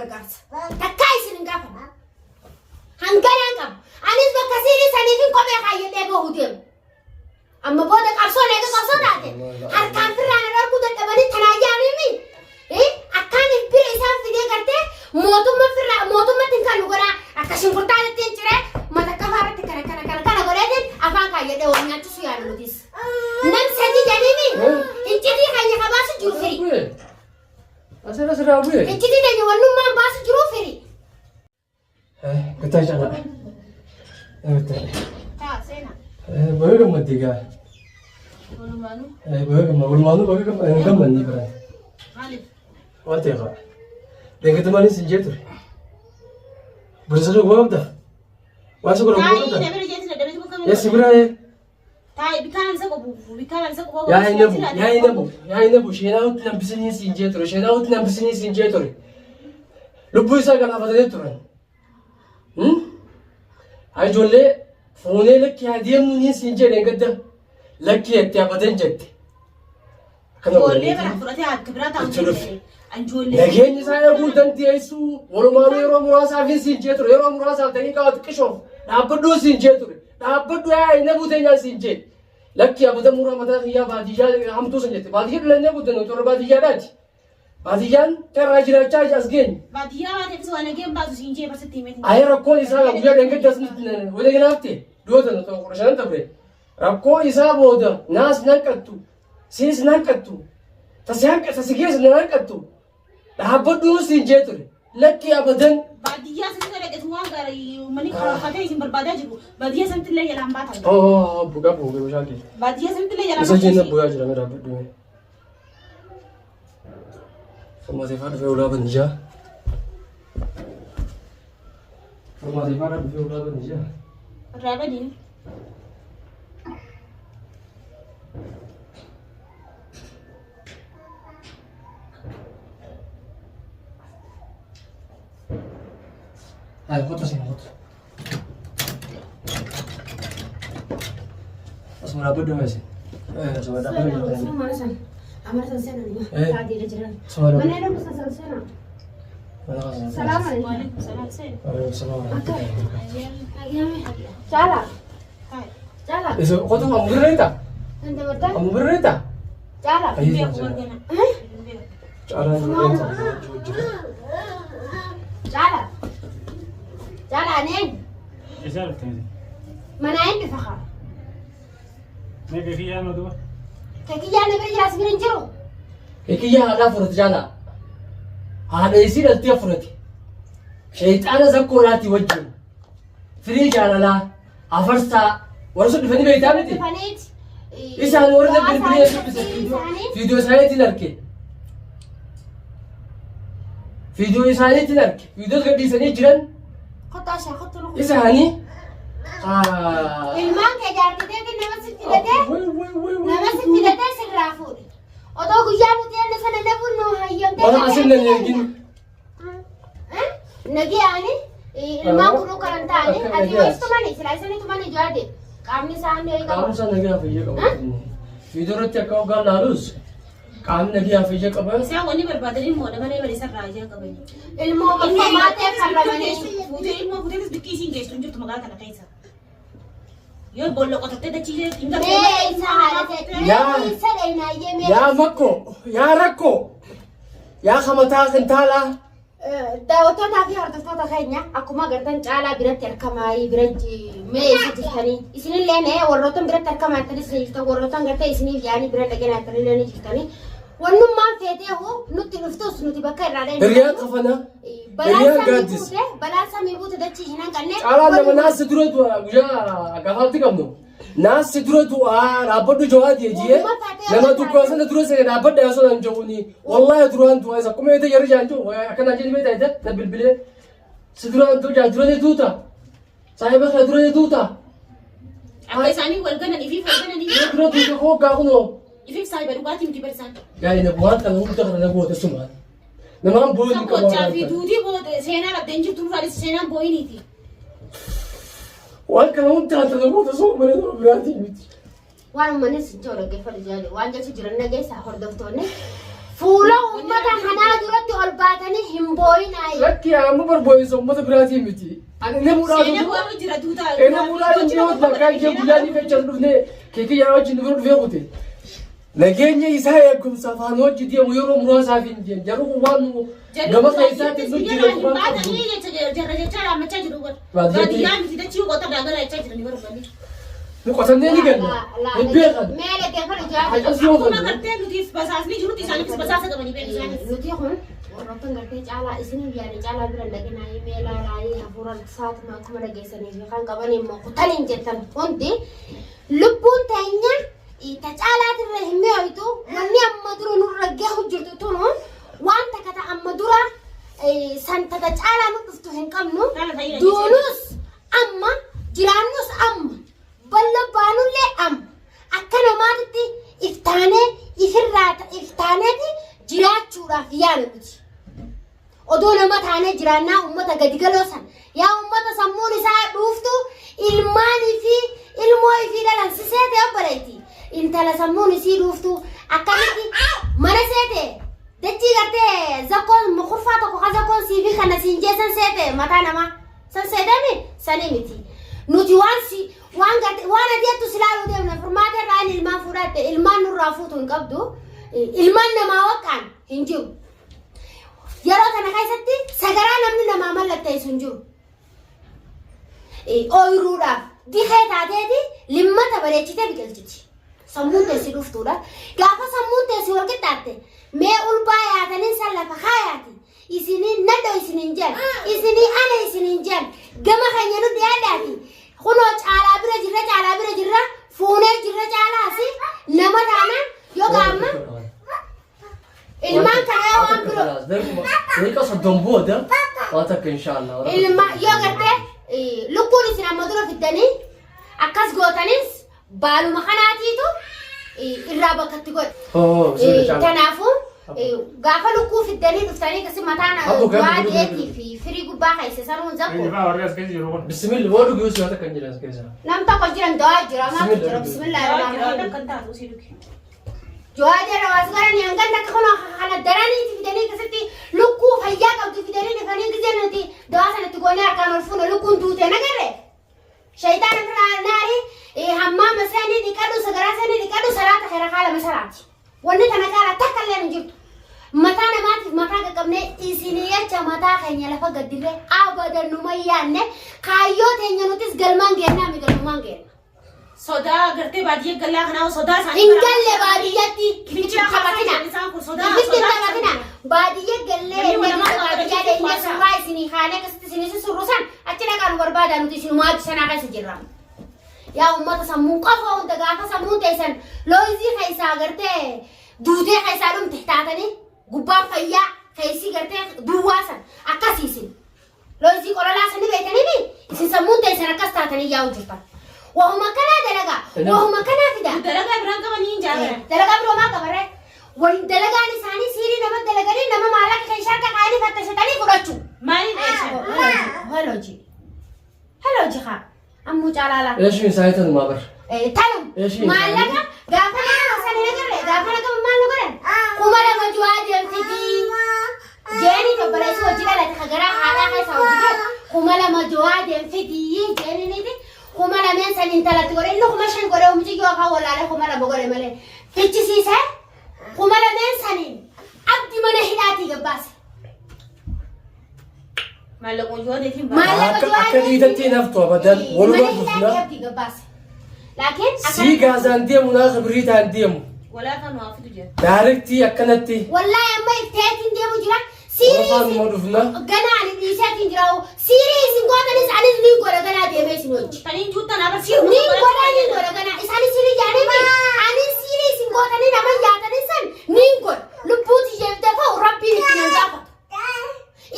gargaarsa. Takkaa isin gaafadha. Hangalaan qaba. Anis bakka siirii saniifin kophee kaayyadhee bahuu deemu. Amma booda qabsoon eega qabsoo taate harkaan firraan arguu dadhabanii tanaajaanimi. Akkaan bira isaan fidee gartee mootummaatti kan nu godhaa akka shunkurtaa ittiin ciree mata qafaarratti kana godheetiin afaan kaayyadhee wal nyaachisuu yaada nutis. Nam sadii jedhanii incitii keenya kabaasu jiru firi. Asirra bu'ee. Incitii keenya wannummaan baasu jiru firi. Gataa jala. Taa seena. Baga gammadde gaa. Walumaanu baga gammadni biraa. Maaliif? Waan ta'eef deeggartamaanis hin jeetu. Bulisa tokko qabda. Waan tokko qabda. Yes, biraa. Taa'ee bikaan isa qabu. Yaa inabu sheenaa utti nambisanii siin jee ture. Sheenaa utti nambisanii siin jee ture. Lubbuu isaa galaafatanii turan. Ijoollee fuunee lakkii adeemuu ni siin jedhee gadda lakkii itti abadan jette. Ijoollee kana fudhatee akka biraa taa'u. Nageenyi isaa eeguu dandeessu walumaanuu yeroo muraasaaf siin jee ture. Yeroo muraasaaf ta'ii qabaatu qishoof dhaabbaduu siin jee ture. Dhaabbaduu yaa inni buuteenyaa siin jee. Lakkii abadan muraa mataa xiyyaa baadiyyaa hamtuu sun jette. Baadiyyaa dhulannee guddannoo torra baadiyyaadhaati. Baadiyyaan carraa jiraachaa as geenye. Baadiyyaa waateefis waan nageen baasu siin jee barsiitti himee. Ayee rakkoon isaa guyyaa dhangaddaas waliin ginaafte doota na tokko shanan tabre. Rakkoo isaa booda naas nanqattu siis nanqattu tasi keessa nanqattu dhaabbaduu siin jee ture. Lakkii abadan. Baadiyyaa sanatti dhaqetu waan gaarii manii karoorfatee isin barbaadaa jiru. Baadiyyaa sanatti illee jalaan baatan. Bugaa shaakii. Baadiyyaa sanatti illee jalaan baatan. Isa jenna bugaa jira mira dhaabbaduu. Formaatee faana dhufee ulaa banijaa. Formaatee faana dhufee ulaa banijaa. Irraa badiin. Hai, foto sini foto. Asma dapat dua sih. Sama dapat dua. Mana san? Amar san sana ni. Tadi ada jalan. Mana ada pesan san sana? Assalamualaikum. Waalaikumsalam. Cala. Cala. Eso, kau tu kamu berita? Nanti berita? Kamu berita? Cala. Iya. Cara berita. Cala. Cala neng. ايش عرفت هذه؟ Mana ini fakar? ما في انا دوا Kekiyaan bira jiraas bira hin jiru. Kekiyyaa haadhaa furate jaalaa. Haadha isii dhaltee furate. Sheexaana zakkoodhaatti wajjin. Firii jaalalaa, afarsaa, warra sun dhufanii beektaa miti. Isaan warra bilbilee dubbise viidiyoo isaaniitiin arge. Viidiyoo isaaniitiin arge. Viidiyoo gadhiisanii jiran. Isaanii. Ilmaan kee jaartiteetiin nama sitti hidhatee sirraa fuudhe. Otoo guyyaa nuti enne sana nabuun nu hayyamtee. Waan asin nan eegin. Nagayaani ilmaan kunuu karan ta'ani ati weestumani silaa isanii tumani jaade qaamni isaanii eegamu. Qaamni isaa nagaa fayyee qaba. Viidiyoo irratti akka hoggaan laalus qaamni nagaa fayyee qaba. Isaan wanni barbaadanii immoo dabalee bari sarraa ijaa qabani. Ilmoo bakka maatee farramanii. Ilmoo fuuteetis bikkii isiin geessu hin jirtu magaalaa kana keessa. Yo bollo qotattee dachiisee hin gargaarne. Yaa makko, yaa rakko, yaa hamataa kan taalaa. Daawwattootaa fi hordoftoota keenya akkuma agartan caalaa biratti harkamaayii biratti mee isa jirtanii isinillee warroottan biratti harkamaatanii isin jirtan warroottan gartee isiniif yaanii bira dhageen haatanii ni jirtanii wannummaan feetee hoo nutti dhuftus nuti bakka irraa dheeraa. Hiriyaa kafana. Hiriyaa gaaddis. Balaan samii buute dachii hin hanqanne. Caalaa nama naassi duratu guyyaa gafaatti qabnu. Naassi duratu dhaabbadhu jawaati ejiyee nama tokko sana dura seenee dhaabbadha yoo sonan jawuni wallahi duraan tu'a isa kuma eete yeroo jaan jiru akkana jedhi beektaa ite na bilbilee si duraan tu'a duraan tuuta saahiba kana duraan tuuta. Akka isaanii wal ganan ifiif wal ganan ifiif. Duraan tuuta hoggaa kunoo. Ifiif saahiba dhugaatii miti barsan. Yaani na bu'aan kana hundi kana na goote sumaan. Namaan booyi qabu. Sakkochaa fi duutii booda seenaa dhabdeen jirtu dhufaanis seenaan booyiniiti. Waan kana hundi kana na goote sumaan nama biraatii miti. Waan uummanni si jala geeffatu jaale waan jecha jiran nageessaa hordoftoonni fuula uummata kanaa duratti ol baatanii hin booyinaa لك يا عم بربويس أمة براتي متي أنا نمورا أنا مورا جنبي وتلقى جنبي بلادي في جنبنا كيكي يا وجه نقول في غوتي لكن يساعدكم سافانو جدي ويرو مرا سافين جن جرو وانو لما كيسات نجري نقطة نيجي قلنا البيغن مالك يا فرج ورطن قرتي على اسمي يعني على برندنا يميل على هفور الصات ما كم رجسني في خان كبني ما قتلين جدا فندي لبون تانية تجعلات الرحمة أيتو وني أمدرو نرجعه جرتونو وانت كتا أمدرا سانتا تجعل نقفتهن كمنو دونوس أما جرانوس أما بلا بانو لي أم أكنا مارتي إفتانة إفرات إفتانة جرات شورا فيانو odoo nama taane jiraannaa ummata gadi galoosan yaa ummata sammuun isaa dhuuftu ilmaanii fi ilmoo ifii dhalansisee ta'e obboleetti intala sammuun isii dhuuftu akkamitti mana seete dachii gartee zakkoon mukurfaa tokko ka zakkoon siifi kana siin jeesan seete mataa namaa san seetame sanii miti nuti waan gartee waan adiitu silaaluu deemna furmaata irraa ilmaan fuudhatte ilmaan nurraa fuutu hin qabdu ilmaan namaa waqqaan hin jiru yeroo kana keessatti sagaraa namni namaa mallattee sun jiru ooyiruudhaaf dikee taateeti limmata bareechitee biqilchiti sammuun teessi dhuftuudha gaafa sammuun teessi wal qixxaatte mee ulbaa yaatanii san lafa kaayaati isinii naddo isiniin jan isinii ana isiniin jan gama keenya nuti yaadaati kunoo caalaa bira jirra fuunee jirra caalaasi nama taanaan yoo gaamma ilmaan kana waan biro ليك صدام بودا واتك إن شاء الله ilmaan yoo gartee lukkuun isin amma dura fiddanii akkas gootanis baaluma kanaatiitu irraa bakkatti godha kanaafuu gaafa lukkuu fiddanii dhuftanii kasi mataan waa dhiyeetii fi firii gubbaa keessa sanuun zakku بسم الله وادو جوز هذا كان جلس كذا nam tokko jiran do'aa jira maa jira bismillaahi جوادي رواسغران يانغان دكخونو خالا دراني تفيدني كستي لوكو فيا قبض تفيدني دفني كزينتي دواسنا تقولي أركان الفون لوكو نتوتي نغيره شيطان فرا ناري حمام ساني ديكادو سغرا ساني ديكادو صلاة خير خالا مسراتي وني تنكالا تكالي نجبت متى نماتي متى قبني إسينية جماتا خيني لفا قدره أبدا نميان خايو تنيا نوتيس غلمان غيرنا مي غلمان غيرنا soda garte baadiye galla kana soda sani ingalle baadiyatti bicha qabatina bicha qabatina baadiye galle baadiye de inna surai sini khane kasti sini surusan achina kan barbada nuti sinu maat sana ka sijirra ya ummata sammu qafa unda gafa sammu tesan loizi khaisa garte duute khaisa dum tihtatani gubba fayya khaisi garte duwasan akasisin loizi qolala sani betani bi isin sammu tesan akastatani ya ujurta وهم كنا دلقا وهم كنا فدا دلقا بران كمان جابر دلقا برو ما كبره وين دلقا نساني سيري نما دلقا نما مالك خيشار كايني فتشتني فرچو ماي ايش هلو جي خا امو جلالا ايش من سايت المابر تانم مالك غافنا وسني نغره غافنا كم مال نغره كومالا مجواد يمتدي جيني كبرس وجيلا لا تخغرا حالا خيسا وجيلا كومالا مجواد يمتدي جيني نيدي كومالا من سن انت لا تقول انه مشان غره ومجي يوقع ولا لا كومالا بغره مله فيتشي سيسا كومالا من سن عبد من هداتي غباس مالك وجوده تيم مالك أكيد تنتي نفتو بدل ولو بدنا لكن سي غازان دي مناخ بريت عنديم ولا كان وافد جد دايركتي أكنتي والله أما إفتاتين دي مجرا سيريس غنا على بيساتين جراو سيريس نقول أنا سألت مين قرا غنا دي ميس نوج تاني جوتا نابر سير مين قرا غنا إسالي سيري جاني مين أنا سيريس نقول أنا نما ياتني سن مين قر لبوتي يفتفا وربي يفتفا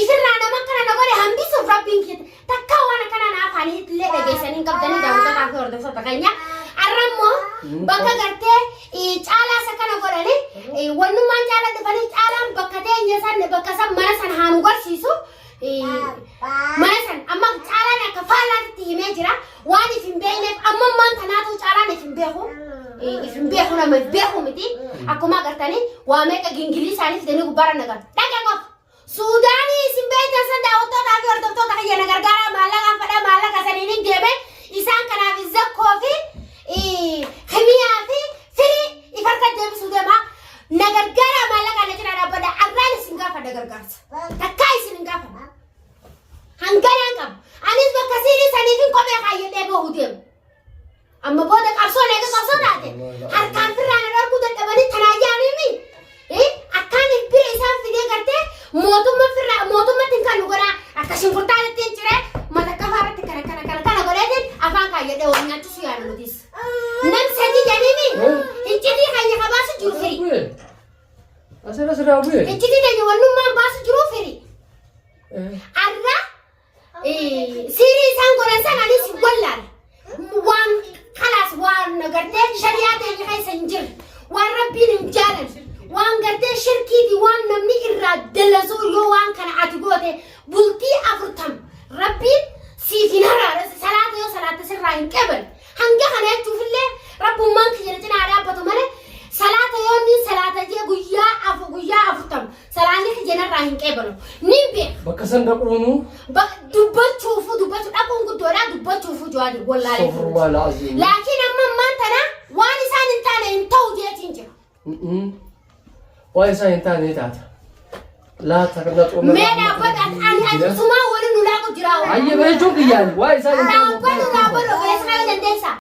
إفرنا نما كنا نقول هم بيسو ربي كده تكوانا كنا نافاني تلقى جيسانين كبدني داودا كافور دفع تكانيا arrammo bakka garte caala sakana godhani wannummaan caala dhufanii caalaan bakka teenya san bakka san mana san haanu garsiisu mana san amma caalaan akka faalaatti himee jira waan ifin beekneef ammammaan tanaatu caalaan ifin beeku nama beeku miti akkuma agartanii waa meeqa gingilii isaanii fidanii gubbaarra nagan dhaqee qofa suudaanii isin beektan san arra siri san goran san anis wallal wan khalas wan garte shariat ay khay sanjir wan rabbin injalan wan garte shirki di wan namni irra dalaso yo wan kana atigote bulti afurtam rabbin سيفين هرا صلاة يو صلاة سرّاين قبل هنگا خنا تشوفله رب مان كجرتنا على بتمنه صلاة يومي صلاة جي غيا أفطم صلاة لك جنا راين قبل نيمبي بكسن دقونو دبّت شوفوا أكون قدورة دبّت شوفوا جوادي والله استغفر الله العظيم لكن أما ما تنا وانسان انتنا انتو جيتينجا وانسان انتنا تاتا لا تقنطوا من مين أبد أنا سما ولا نلاقو جراو أيه بيجوك يعني وانسان أنا أبد بس خلينا ندرسه